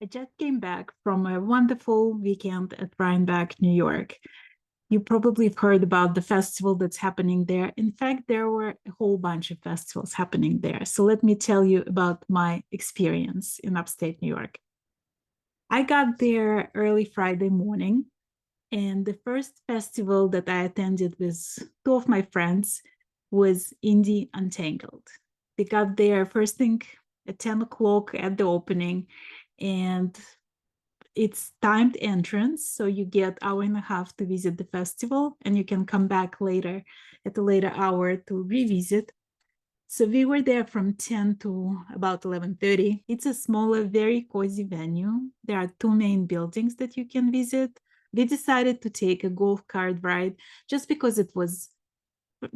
I just came back from a wonderful weekend at Rhinebeck, New York. You probably have heard about the festival that's happening there. In fact, there were a whole bunch of festivals happening there. So let me tell you about my experience in upstate New York. I got there early Friday morning, and the first festival that I attended with two of my friends was Indie Untangled. We got there first thing at 10 o'clock at the opening, and it's timed entrance, so you get hour and a half to visit the festival, and you can come back later at a later hour to revisit. So we were there from 10 to about 11:30. It's a smaller, very cozy venue. There are two main buildings that you can visit. We decided to take a golf cart ride just because it was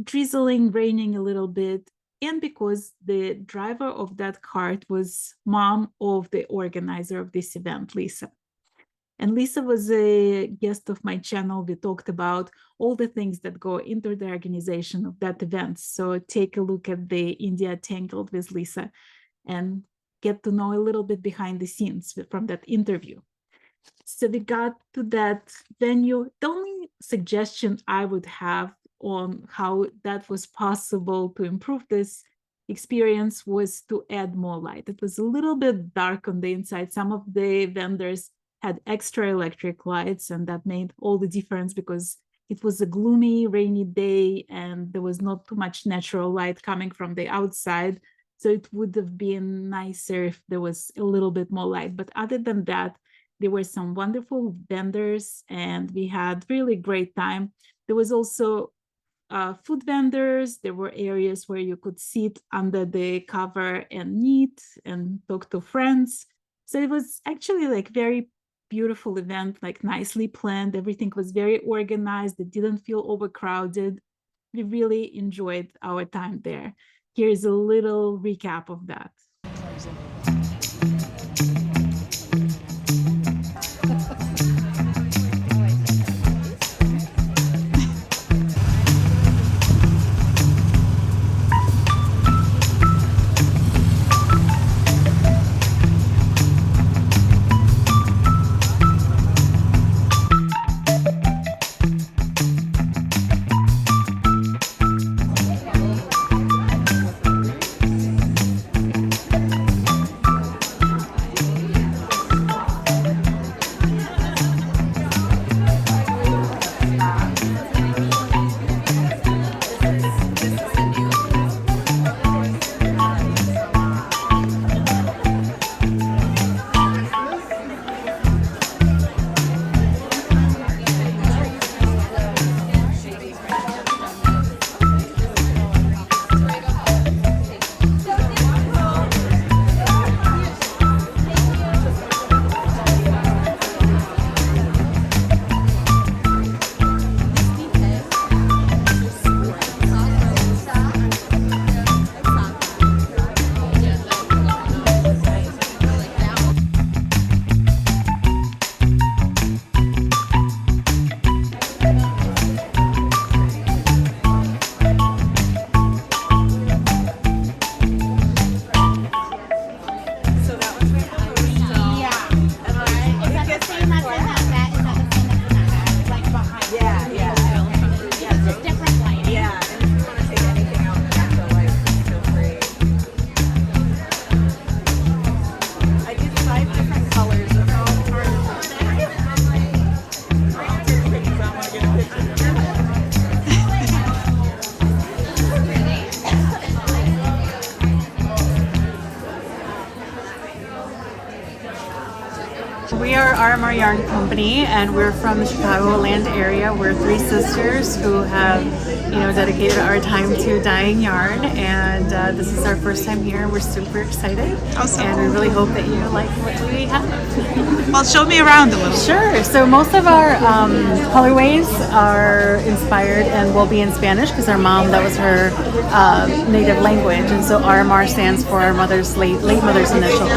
drizzling, raining a little bit, and because the driver of that cart was mom of the organizer of this event, Lisa. And Lisa was a guest of my channel. We talked about all the things that go into the organization of that event. So take a look at the India Tangled with Lisa and get to know a little bit behind the scenes from that interview. So we got to that venue. The only suggestion I would have on how that was possible to improve this experience was to add more light. It was a little bit dark on the inside. Some of the vendors had extra electric lights, and that made all the difference because it was a gloomy, rainy day and there was not too much natural light coming from the outside. So it would have been nicer if there was a little bit more light. But other than that, there were some wonderful vendors and we had really great time. There was also food vendors. There were areas where you could sit under the cover and knit and talk to friends. So it was actually like very beautiful event, like nicely planned. Everything was very organized. It didn't feel overcrowded. We really enjoyed our time there. Here's a little recap of that. We are RMR Yarn Company, and we're from the Chicagoland area. We're three sisters who have, dedicated our time to dyeing yarn, and this is our first time here. We're super excited, Awesome. and we really hope that you like what we have. Well, show me around a little. Sure. So most of our colorways are inspired and will be in Spanish because our mom, that was her native language, and so RMR stands for our late mother's initials.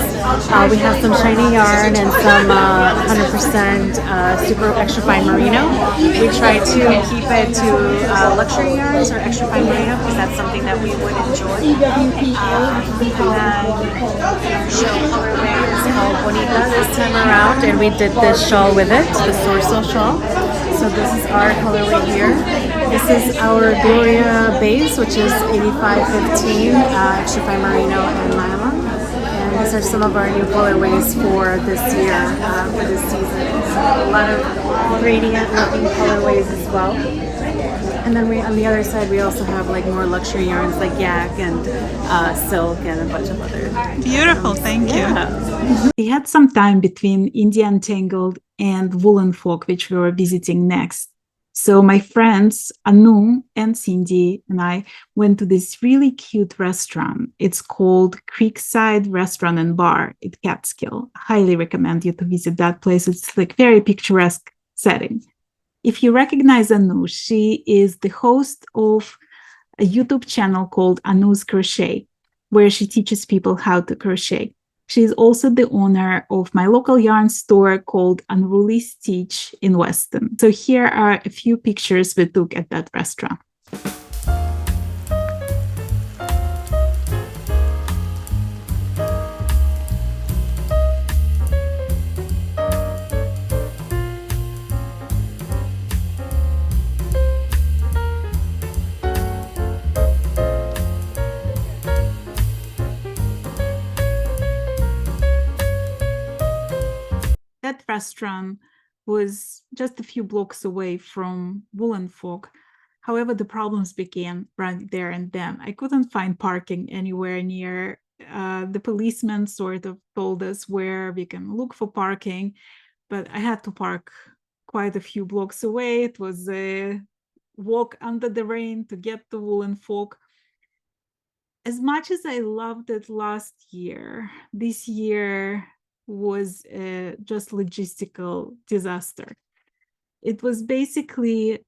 We have some shiny yarn and some 100% super extra fine merino. We try to keep it to luxury yarns or extra fine merino because that's something that we would enjoy. And then show colorway is called Bonita this time around, and we did this shawl with it, the Sorcel shawl. So this is our colorway here. This is our Gloria base, which is 8515 extra fine merino and nylon. And these are some of our new colorways for this year, for this season. So a lot of gradient looking colorways as well. And then on the other side, we also have like more luxury yarns like yak and silk and a bunch of other. Beautiful, thank you. We had some time between Indian Tangled and Woolen Folk, which we were visiting next. So my friends Anu and Cindy and I went to this really cute restaurant. It's called Creekside Restaurant and Bar in Catskill. I highly recommend you to visit that place. It's like very picturesque setting. If you recognize Anu, she is the host of a YouTube channel called Anu's Crochet, where she teaches people how to crochet. She is also the owner of my local yarn store called Unruly Stitch in Weston. So here are a few pictures we took at that restaurant. That restaurant was just a few blocks away from Woolen Folk. However, the problems began right there and then. I couldn't find parking anywhere near. The policeman sort of told us where we can look for parking, but I had to park quite a few blocks away. It was a walk under the rain to get to Woolen Folk. As much as I loved it last year, this year was just logistical disaster. It was basically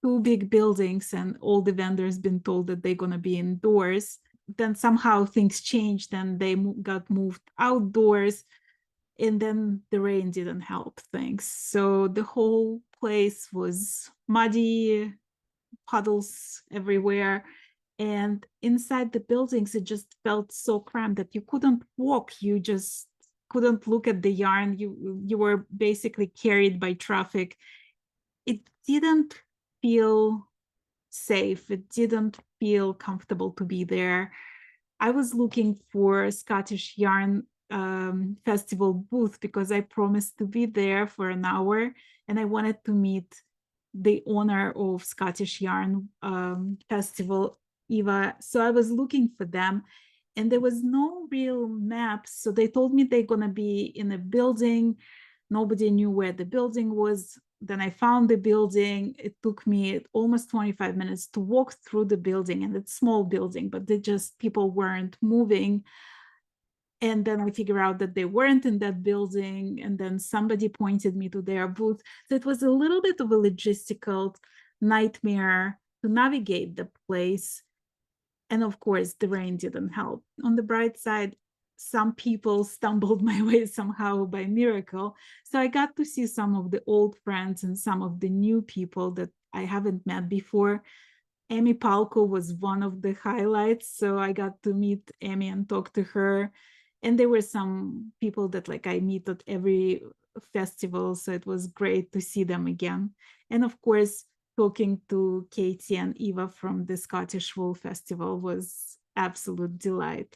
two big buildings and all the vendors been told that they're going to be indoors. Then somehow things changed and they got moved outdoors, and then the rain didn't help things. So the whole place was muddy, puddles everywhere. And inside the buildings, it just felt so cramped that you couldn't walk. You just couldn't look at the yarn. You were basically carried by traffic. It didn't feel safe. It didn't feel comfortable to be there. I was looking for a Scottish Yarn Festival booth because I promised to be there for an hour, and I wanted to meet the owner of Scottish Yarn Festival, Eva. So I was looking for them, and there was no real maps. So they told me they're gonna be in a building. Nobody knew where the building was. Then I found the building. It took me almost 25 minutes to walk through the building, and it's a small building, but people weren't moving. And then I figured out that they weren't in that building. And then somebody pointed me to their booth. So it was a little bit of a logistical nightmare to navigate the place. And of course, the rain didn't help. On the bright side, some people stumbled my way somehow by miracle. So I got to see some of the old friends and some of the new people that I haven't met before. Amy Palko was one of the highlights. So I got to meet Amy and talk to her. And there were some people that I meet at every festival. So it was great to see them again. And of course, talking to Katie and Eva from the Scottish Wool Festival was absolute delight.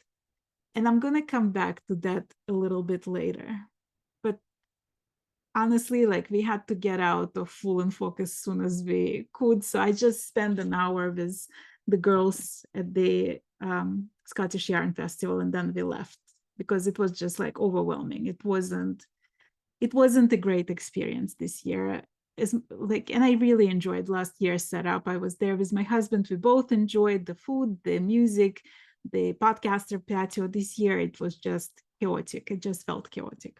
And I'm going to come back to that a little bit later. But honestly, we had to get out of Woolen Folk as soon as we could. So I just spent an hour with the girls at the Scottish Yarn Festival, and then we left because it was just overwhelming. It wasn't a great experience this year. And I really enjoyed last year's setup. I was there with my husband. We both enjoyed the food, the music, the podcaster patio. This year, it was just chaotic. It just felt chaotic.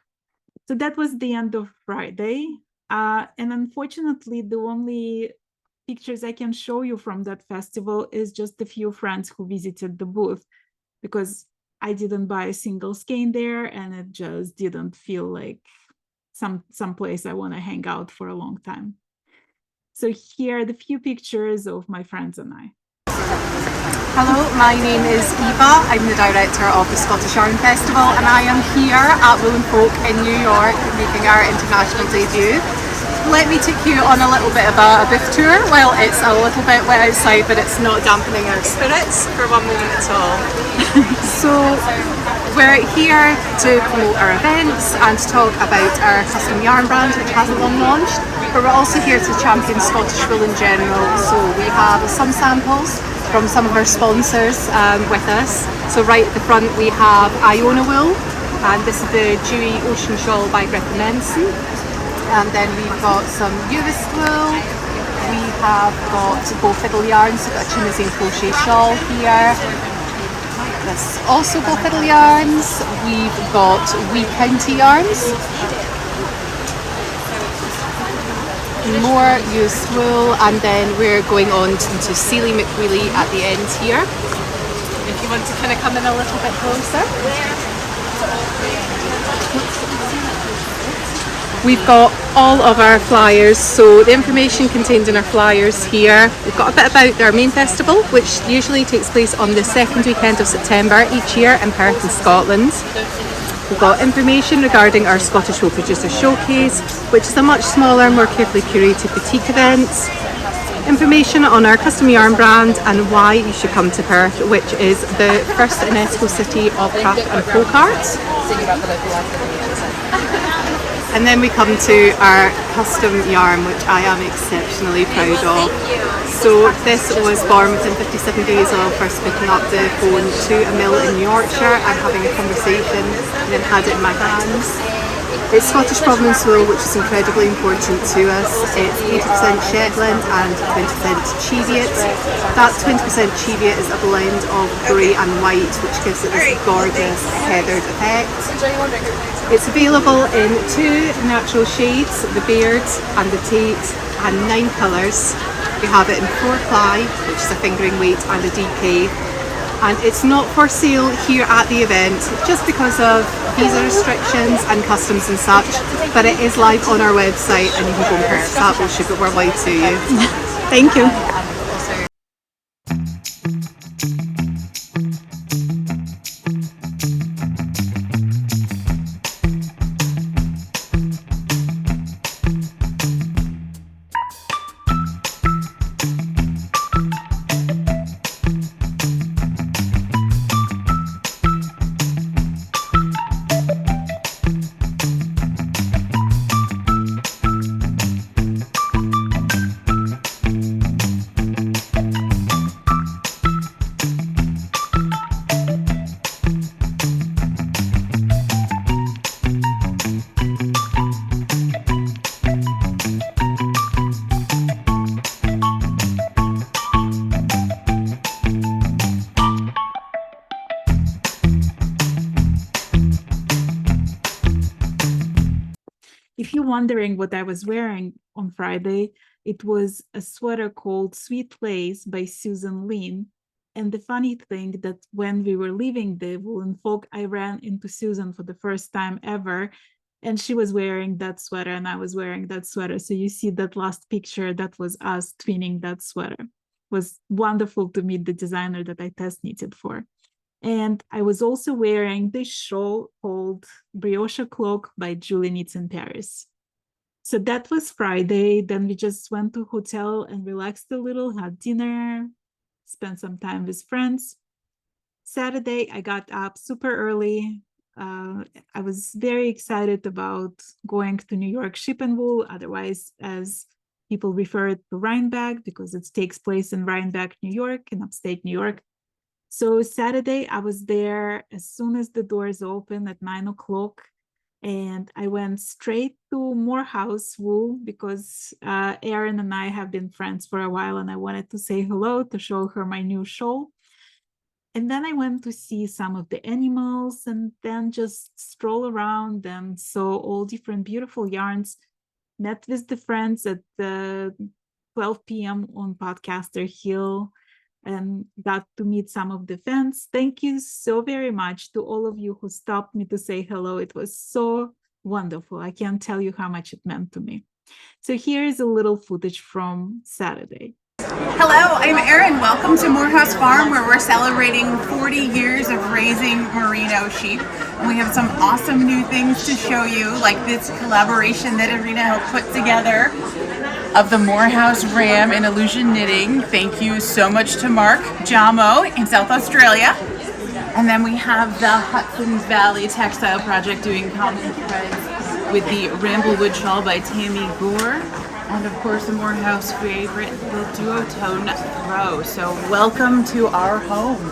So that was the end of Friday. And unfortunately, the only pictures I can show you from that festival is just a few friends who visited the booth, because I didn't buy a single skein there, and it just didn't feel like some place I want to hang out for a long time. So here are the few pictures of my friends and I. Hello, my name is Eva. I'm the director of the Scottish Yarn Festival, and I am here at Wool and Folk in New York making our international debut. Let me take you on a little bit of a booth tour. Well, it's a little bit wet outside, but it's not dampening our spirits for one moment at all. So we're here to promote our events and to talk about our custom yarn brand, which hasn't long launched, but we're also here to champion Scottish wool in general. So we have some samples from some of our sponsors with us. So right at the front we have Iona Wool, and this is the Dewy Ocean Shawl by Griffin Ensign. And then we've got some Uvis wool. We have got Bow Fiddle yarns, so we've got a Tunisian crochet shawl here. This also Bow Fiddle yarns. We've got Wee County yarns. More used wool, and then we're going on to Sealy McWheely at the end here. If you want to kind of come in a little bit closer. We've got all of our flyers, so the information contained in our flyers here. We've got a bit about our main festival, which usually takes place on the second weekend of September each year in Perth in Scotland. We've got information regarding our Scottish Wool Producer Showcase, which is a much smaller, more carefully curated boutique event. Information on our custom yarn brand and why you should come to Perth, which is the first UNESCO city of craft and folk art. And then we come to our custom yarn, which I am exceptionally proud of. So this was born within 57 days of first picking up the phone to a mill in Yorkshire and having a conversation, and then had it in my hands. It's Scottish Provenance wool, which is incredibly important to us. It's 80% Shetland and 20% Cheviot. That 20% Cheviot is a blend of grey and white, which gives it this gorgeous heathered effect. It's available in 2 natural shades, the Beard and the Tate, and 9 colours. We have it in 4-ply, which is a fingering weight, and a DK. And it's not for sale here at the event just because of visa restrictions and customs and such, but it is live on our website and you can go and purchase that. We'll ship it worldwide to you. Thank you. If you're wondering what I was wearing on Friday, it was a sweater called Sweet Lace by Susan Lean. And the funny thing that when we were leaving the Wool and Folk, I ran into Susan for the first time ever. And she was wearing that sweater and I was wearing that sweater. So you see that last picture, that was us twinning that sweater. It was wonderful to meet the designer that I test knitted for. And I was also wearing this shawl called Brioche Cloak by Julie Knits in Paris. So that was Friday. Then we just went to hotel and relaxed a little, had dinner, spent some time with friends. Saturday, I got up super early. I was very excited about going to New York Ship and Wool, otherwise as people refer it to Rhinebeck, because it takes place in Rhinebeck, New York, in upstate New York. So Saturday, I was there as soon as the doors opened at 9 o'clock. And I went straight to Morehouse Wool because Erin and I have been friends for a while and I wanted to say hello, to show her my new shawl. And then I went to see some of the animals and then just stroll around and saw all different beautiful yarns. Met with the friends at 12 p.m. on Podcaster Hill. and got to meet some of the fans. Thank you so very much to all of you who stopped me to say hello. It was so wonderful. I can't tell you how much it meant to me. So here is a little footage from Saturday. Hello, I'm Erin. Welcome to Morehouse Farm, where we're celebrating 40 years of raising merino sheep. And we have some awesome new things to show you, like this collaboration that Irina helped put together of the Morehouse Ram in Illusion Knitting. Thank you so much to Mark Jamo in South Australia. And then we have the Hudson Valley Textile Project doing common threads with the Ramblewood Shawl by Tammy Gore. And of course, the Morehouse favorite, the duotone throw. So welcome to our home.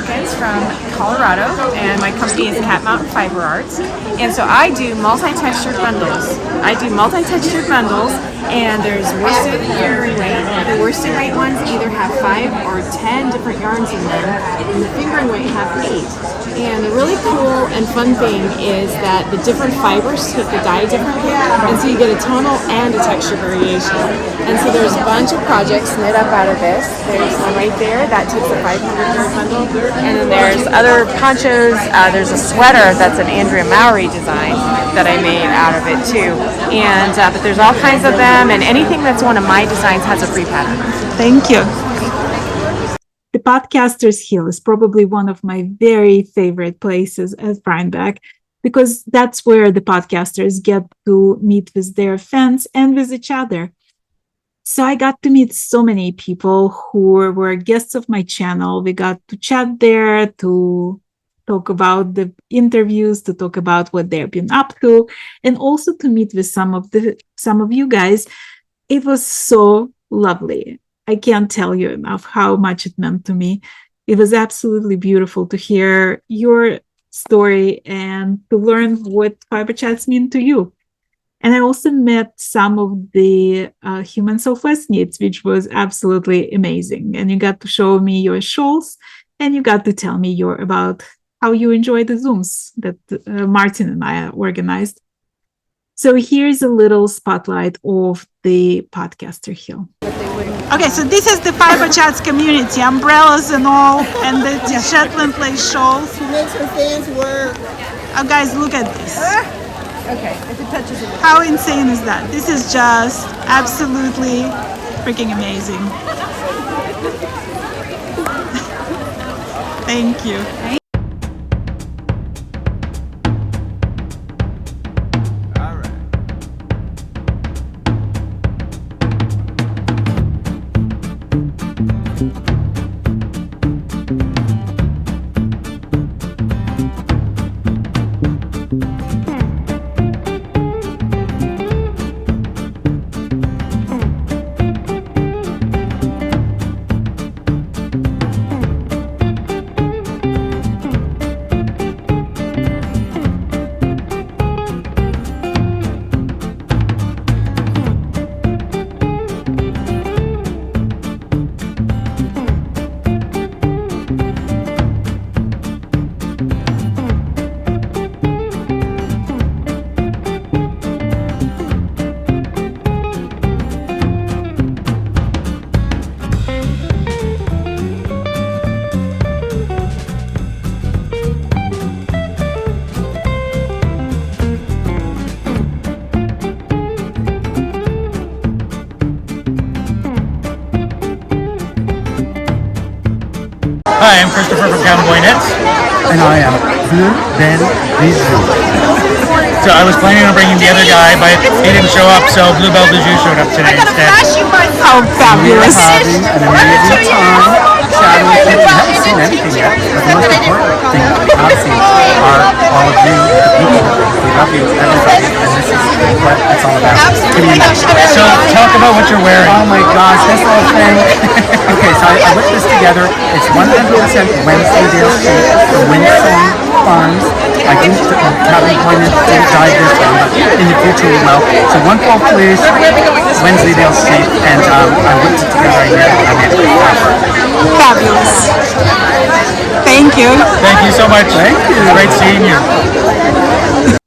Jenkins from Colorado, and my company is Cat Mountain Fiber Arts. And so I do multi-textured bundles. And there's worsted and weight. The worsted weight ones either have 5 or 10 different yarns in them, and the fingering weight have 8. And the really cool and fun thing is that the different fibers take the dye differently, and so you get a tonal and a texture variation. And so there's a bunch of projects knit up out of this. There's one right there that takes a 500-yard bundle, and then there's other ponchos. There's a sweater that's an Andrea Mowry design that I made out of it too. And but there's all kinds of them, and anything that's one of my designs has a free pattern. Thank you. The Podcaster's Hill is probably one of my very favorite places at Rhinebeck, because that's where the podcasters get to meet with their fans and with each other. So I got to meet so many people who were guests of my channel. We got to chat there, to talk about the interviews, to talk about what they've been up to, and also to meet with some of you guys. It was so lovely. I can't tell you enough how much it meant to me. It was absolutely beautiful to hear your story and to learn what Fiberchats mean to you. And I also met some of the Human Southwest knits, which was absolutely amazing. And you got to show me your shawls, and you got to tell me about how you enjoy the Zooms that Martin and I organized. So here's a little spotlight of the Podcaster Hill. Okay, so this is the Fiberchats community, umbrellas and all, and the Shetland lace shawls. She makes her fans work. Oh, guys, look at this. Okay, if it touches it. How insane is that? This is just absolutely freaking amazing. Thank you. Hi, I'm Christopher from Cowboy Knits. And I am Blue Ben Bijou. So I was planning on bringing the other guy, but he didn't show up, so Bluebell Bijou showed up today instead. How fabulous. Having an amazing time chatting with you. We haven't seen anything yet, but the most important thing that we have seen are all of you, the people. We love you, everybody, and this is what it's all about. So talk about what you're wearing. Oh my gosh, this whole thing. Okay, so I whipped this together. It's 100% Wensleydale sheep from Winsome Farms. I do haven't pointed to dye this one, but in the future we will. So one full fleece, Wensleydale sheep, and I whipped it together right here. I made it fresh. Fabulous. Thank you. Thank you so much. Thank you. Great seeing you.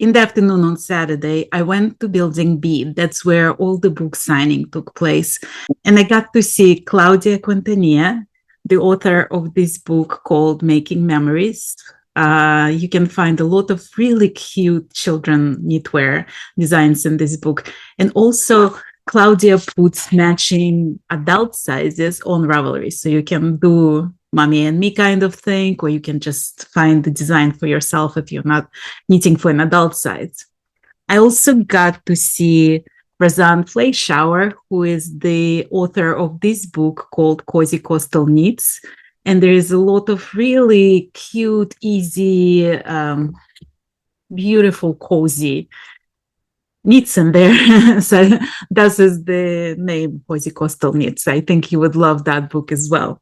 In the afternoon on Saturday, I went to Building B. That's where all the book signing took place. And I got to see Claudia Quintanilla, the author of this book called Making Memories. You can find a lot of really cute children knitwear designs in this book. And also, Claudia puts matching adult sizes on Ravelry. So you can do mommy and me kind of thing, or you can just find the design for yourself if you're not knitting for an adult size. I also got to see Razan Fleischauer, who is the author of this book called Cozy Coastal Knits. And there is a lot of really cute, easy, beautiful, cozy knits in there. So this is the name, Cozy Coastal Knits. I think you would love that book as well.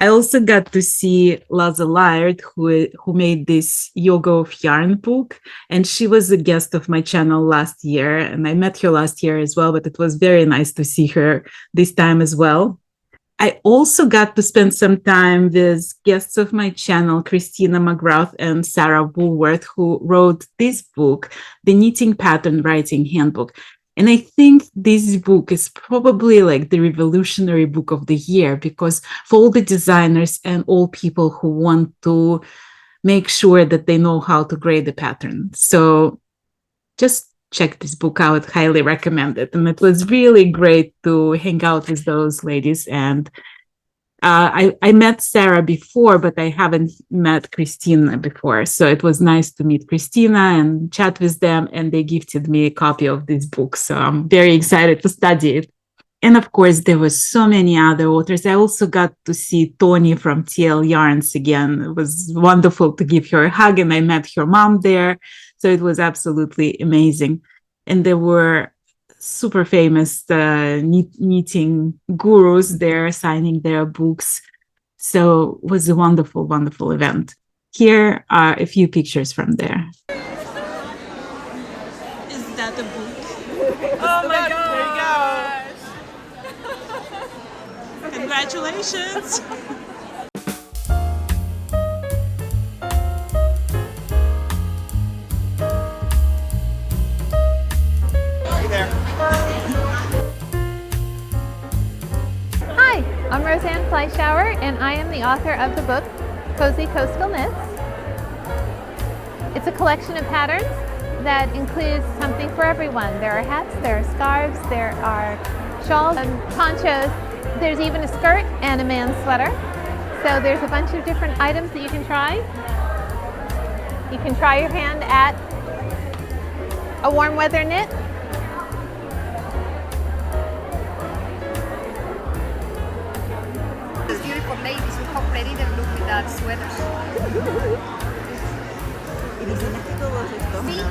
I also got to see Laza Laird, who made this Yoga of Yarn book, and she was a guest of my channel last year, and I met her last year as well, but it was very nice to see her this time as well. I also got to spend some time with guests of my channel, Christina McGrath and Sarah Woolworth, who wrote this book, The Knitting Pattern Writing Handbook. And I think this book is probably like the revolutionary book of the year, because for all the designers and all people who want to make sure that they know how to grade the pattern. So just check this book out, highly recommend it. And it was really great to hang out with those ladies. And I met Sarah before, but I haven't met Christina before. So it was nice to meet Christina and chat with them. And they gifted me a copy of this book. So I'm very excited to study it. And of course, there were so many other authors. I also got to see Toni from TL Yarns again. It was wonderful to give her a hug, and I met her mom there. So it was absolutely amazing. And there were super famous knitting gurus there signing their books. So it was a wonderful, wonderful event. Here are a few pictures from there. Is that a book? Oh my God! Congratulations! Hi, I'm Roseanne Fleischauer, and I am the author of the book Cozy Coastal Knits. It's a collection of patterns that includes something for everyone. There are hats, there are scarves, there are shawls and ponchos. There's even a skirt and a man's sweater. So there's a bunch of different items that you can try. You can try your hand at a warm weather knit. These beautiful ladies, look how pretty they look with that sweaters. Y diseñaste todos estos, Sí. ¿no?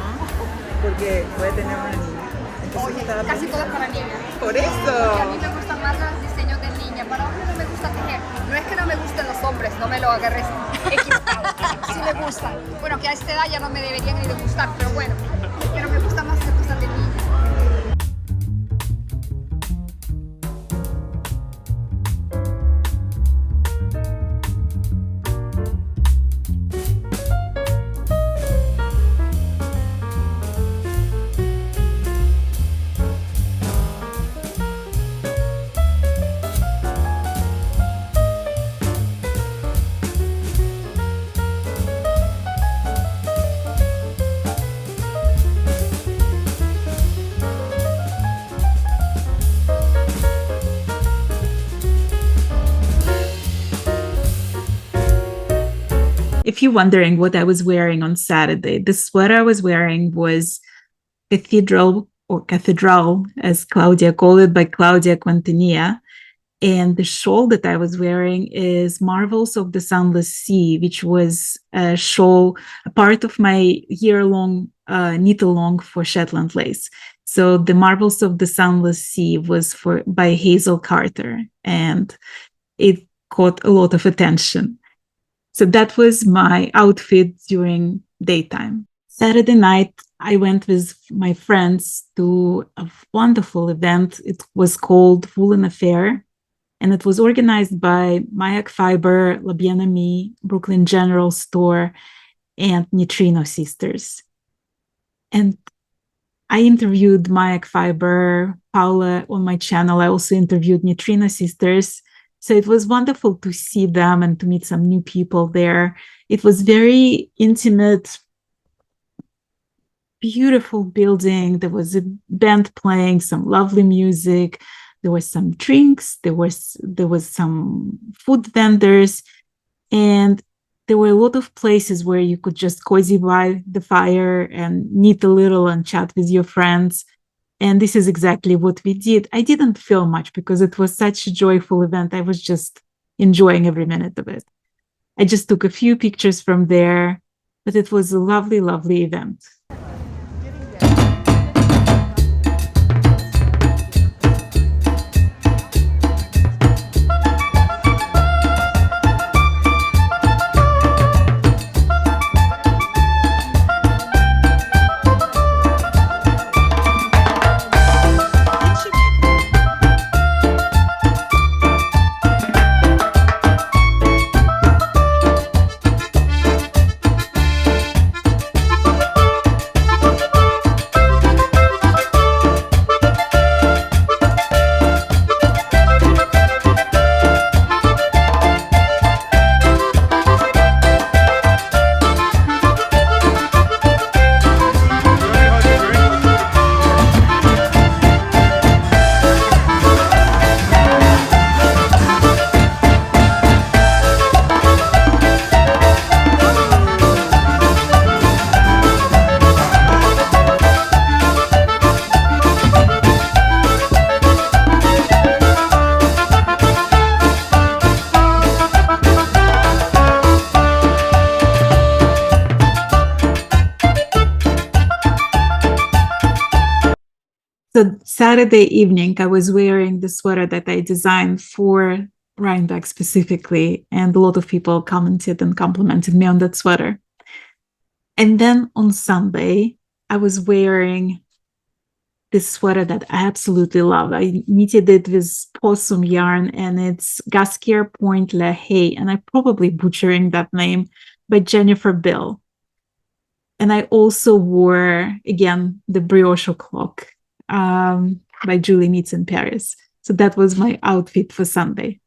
Porque puede tener una niña. Entonces Oye, estaba casi todo pensando- es para niñas. Por Porque a eso. mí me gustan más los diseños de niña. Para hombres no me gusta tejer. No es que no me gusten los hombres, no me lo agarres equivocado. Sí me gustan. Bueno, que a esta edad ya no me deberían ni de gustar, pero bueno, pero me gustan más las cosas de niña. If you're wondering what I was wearing on Saturday, the sweater I was wearing was Cathedral, as Claudia called it, by Claudia Quintanilla. And the shawl that I was wearing is Marvels of the Sunless Sea, which was a shawl, a part of my year-long knit-along for Shetland lace. So the Marvels of the Sunless Sea was by Hazel Carter, and it caught a lot of attention. So that was my outfit during daytime. Saturday night, I went with my friends to a wonderful event. It was called Woolen Affair, and it was organized by Mayak Fiber, La Bien Amie, Brooklyn General Store, and Neutrino Sisters. And I interviewed Mayak Fiber, Paula on my channel. I also interviewed Neutrino Sisters. So it was wonderful to see them and to meet some new people there. It was very intimate, beautiful building. There was a band playing some lovely music. There was some drinks. There was some food vendors, and there were a lot of places where you could just cozy by the fire and knit a little and chat with your friends. And this is exactly what we did. I didn't film much because it was such a joyful event. I was just enjoying every minute of it. I just took a few pictures from there, but it was a lovely, lovely event. Saturday evening, I was wearing the sweater that I designed for Rhinebeck specifically, and a lot of people commented and complimented me on that sweater. And then on Sunday, I was wearing this sweater that I absolutely love. I knitted it with possum yarn, and it's Gaskier Point La Haye, and I'm probably butchering that name, by Jennifer Bill. And I also wore, again, the brioche clock by Julie Knits in Paris. So that was my outfit for Sunday.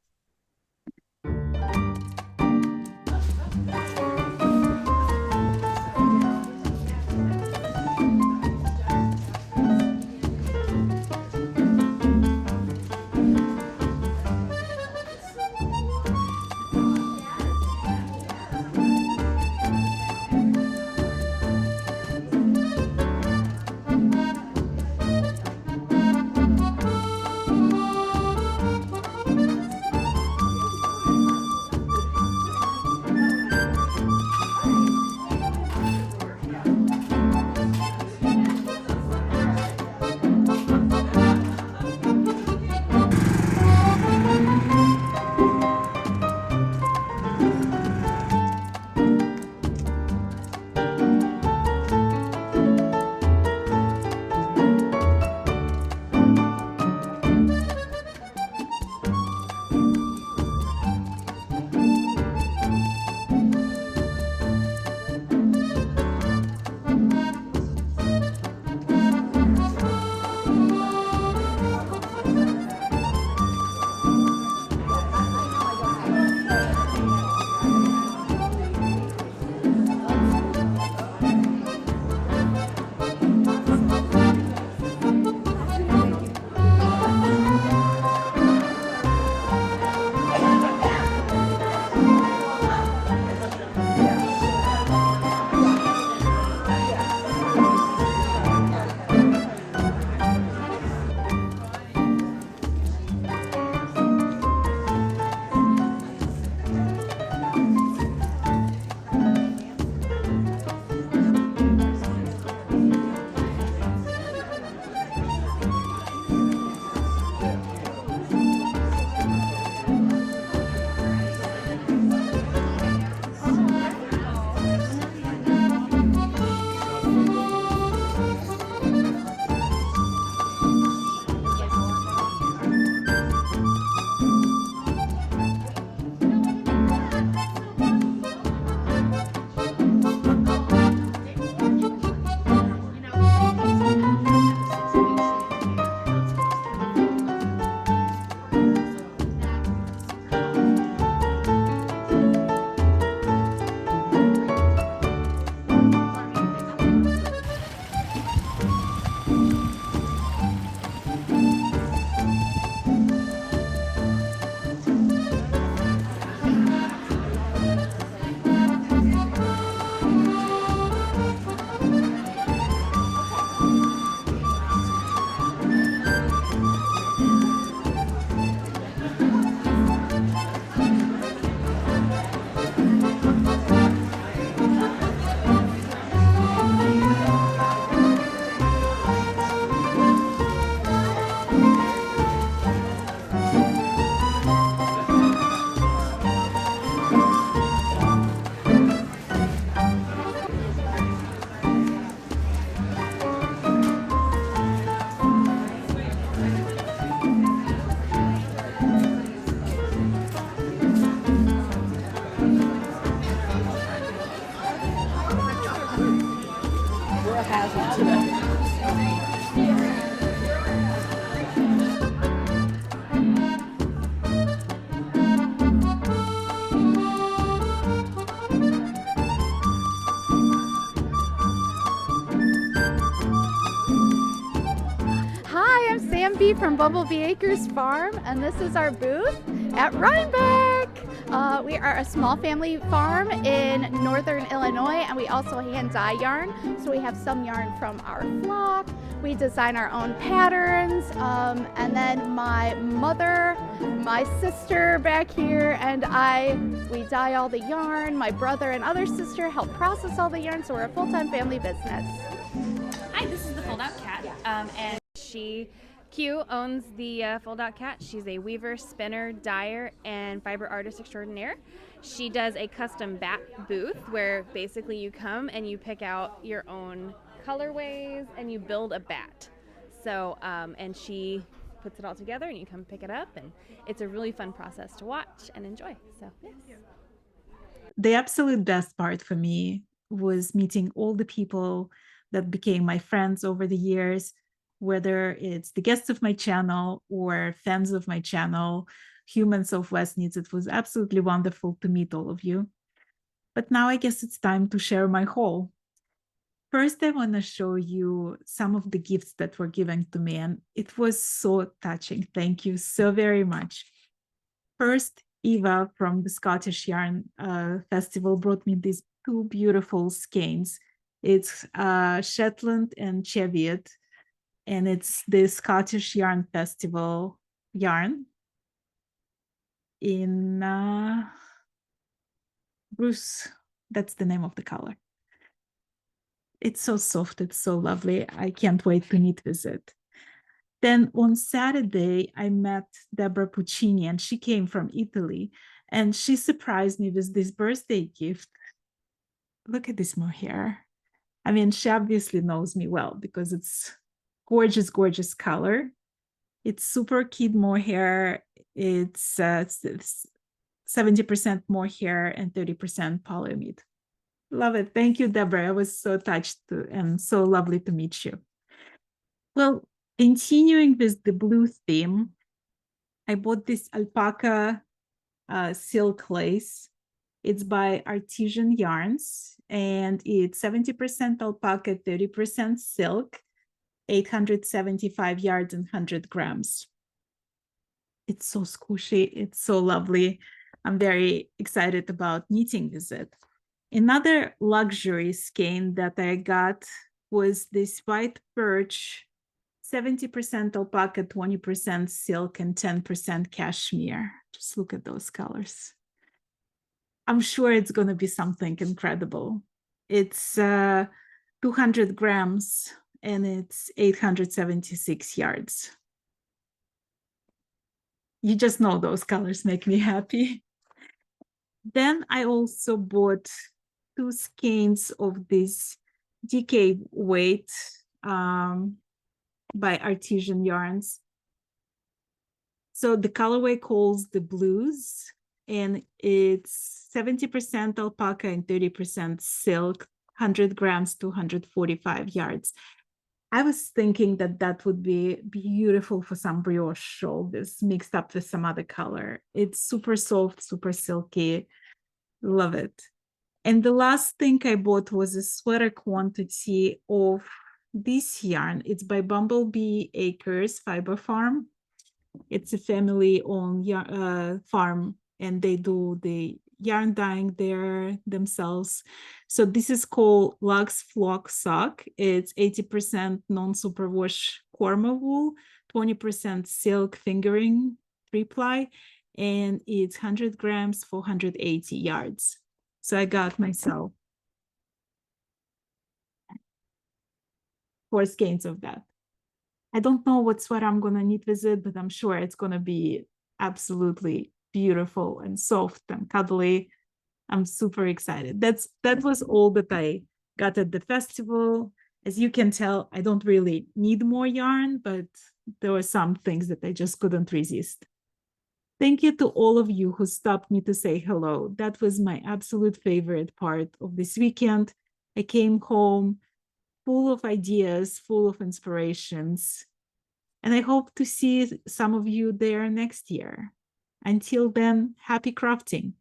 From Bumblebee Acres Farm, and this is our booth at Rhinebeck. We are a small family farm in northern Illinois, and we also hand dye yarn. So we have some yarn from our flock. We design our own patterns, and then my mother, my sister back here, and we dye all the yarn. My brother and other sister help process all the yarn, so we're a full-time family business. Hi, this is the fold-out cat, and she Q owns the Full Dot Cat. She's a weaver, spinner, dyer, and fiber artist extraordinaire. She does a custom bat booth where basically you come and you pick out your own colorways and you build a bat. So, and she puts it all together and you come pick it up, and it's a really fun process to watch and enjoy. So, yes. The absolute best part for me was meeting all the people that became my friends over the years, whether it's the guests of my channel or fans of my channel, humans of West Needs. It was absolutely wonderful to meet all of you. But now I guess it's time to share my haul. First, I want to show you some of the gifts that were given to me, and it was so touching. Thank you so very much. First, Eva from the Scottish Yarn Festival brought me these two beautiful skeins. It's Shetland and Cheviot, and it's the Scottish Yarn Festival yarn in Bruce. That's the name of the color. It's so soft, it's so lovely. I can't wait to knit with it. Then on Saturday, I met Deborah Puccini, and she came from Italy, and she surprised me with this birthday gift. Look at this mohair. I mean, she obviously knows me well because it's gorgeous, gorgeous color. It's super kid mohair. It's 70% mohair and 30% polyamide. Love it. Thank you, Deborah. I was so touched and so lovely to meet you. Well, continuing with the blue theme, I bought this alpaca silk lace. It's by Artisan Yarns, and it's 70% alpaca, 30% silk, 875 yards and 100 grams. It's so squishy. It's so lovely. I'm very excited about knitting with it. Another luxury skein that I got was this white birch, 70% alpaca, 20% silk, and 10% cashmere. Just look at those colors. I'm sure it's going to be something incredible. It's 200 grams and it's 876 yards. You just know those colors make me happy. Then I also bought 2 skeins of this DK weight by Artisan Yarns. So the colorway calls the blues, and it's 70% alpaca and 30% silk, 100 grams, 245 yards. I was thinking that that would be beautiful for some brioche shoulders mixed up with some other color. It's super soft, super silky. Love it. And the last thing I bought was a sweater quantity of this yarn. It's by Bumblebee Acres Fiber Farm. It's a family-owned farm, and they do the yarn dyeing there themselves. So this is called Lux Flock Sock. It's 80% non-superwash korma wool, 20% silk fingering 3-ply, and it's 100 grams, 480 yards. So I got myself 4 skeins of that. I don't know what sweater I'm going to knit with it, but I'm sure it's going to be absolutely beautiful and soft and cuddly. I'm super excited. That was all that I got at the festival. As you can tell, I don't really need more yarn, but there were some things that I just couldn't resist. Thank you to all of you who stopped me to say hello. That was my absolute favorite part of this weekend. I came home full of ideas, full of inspirations, and I hope to see some of you there next year. Until then, happy crafting.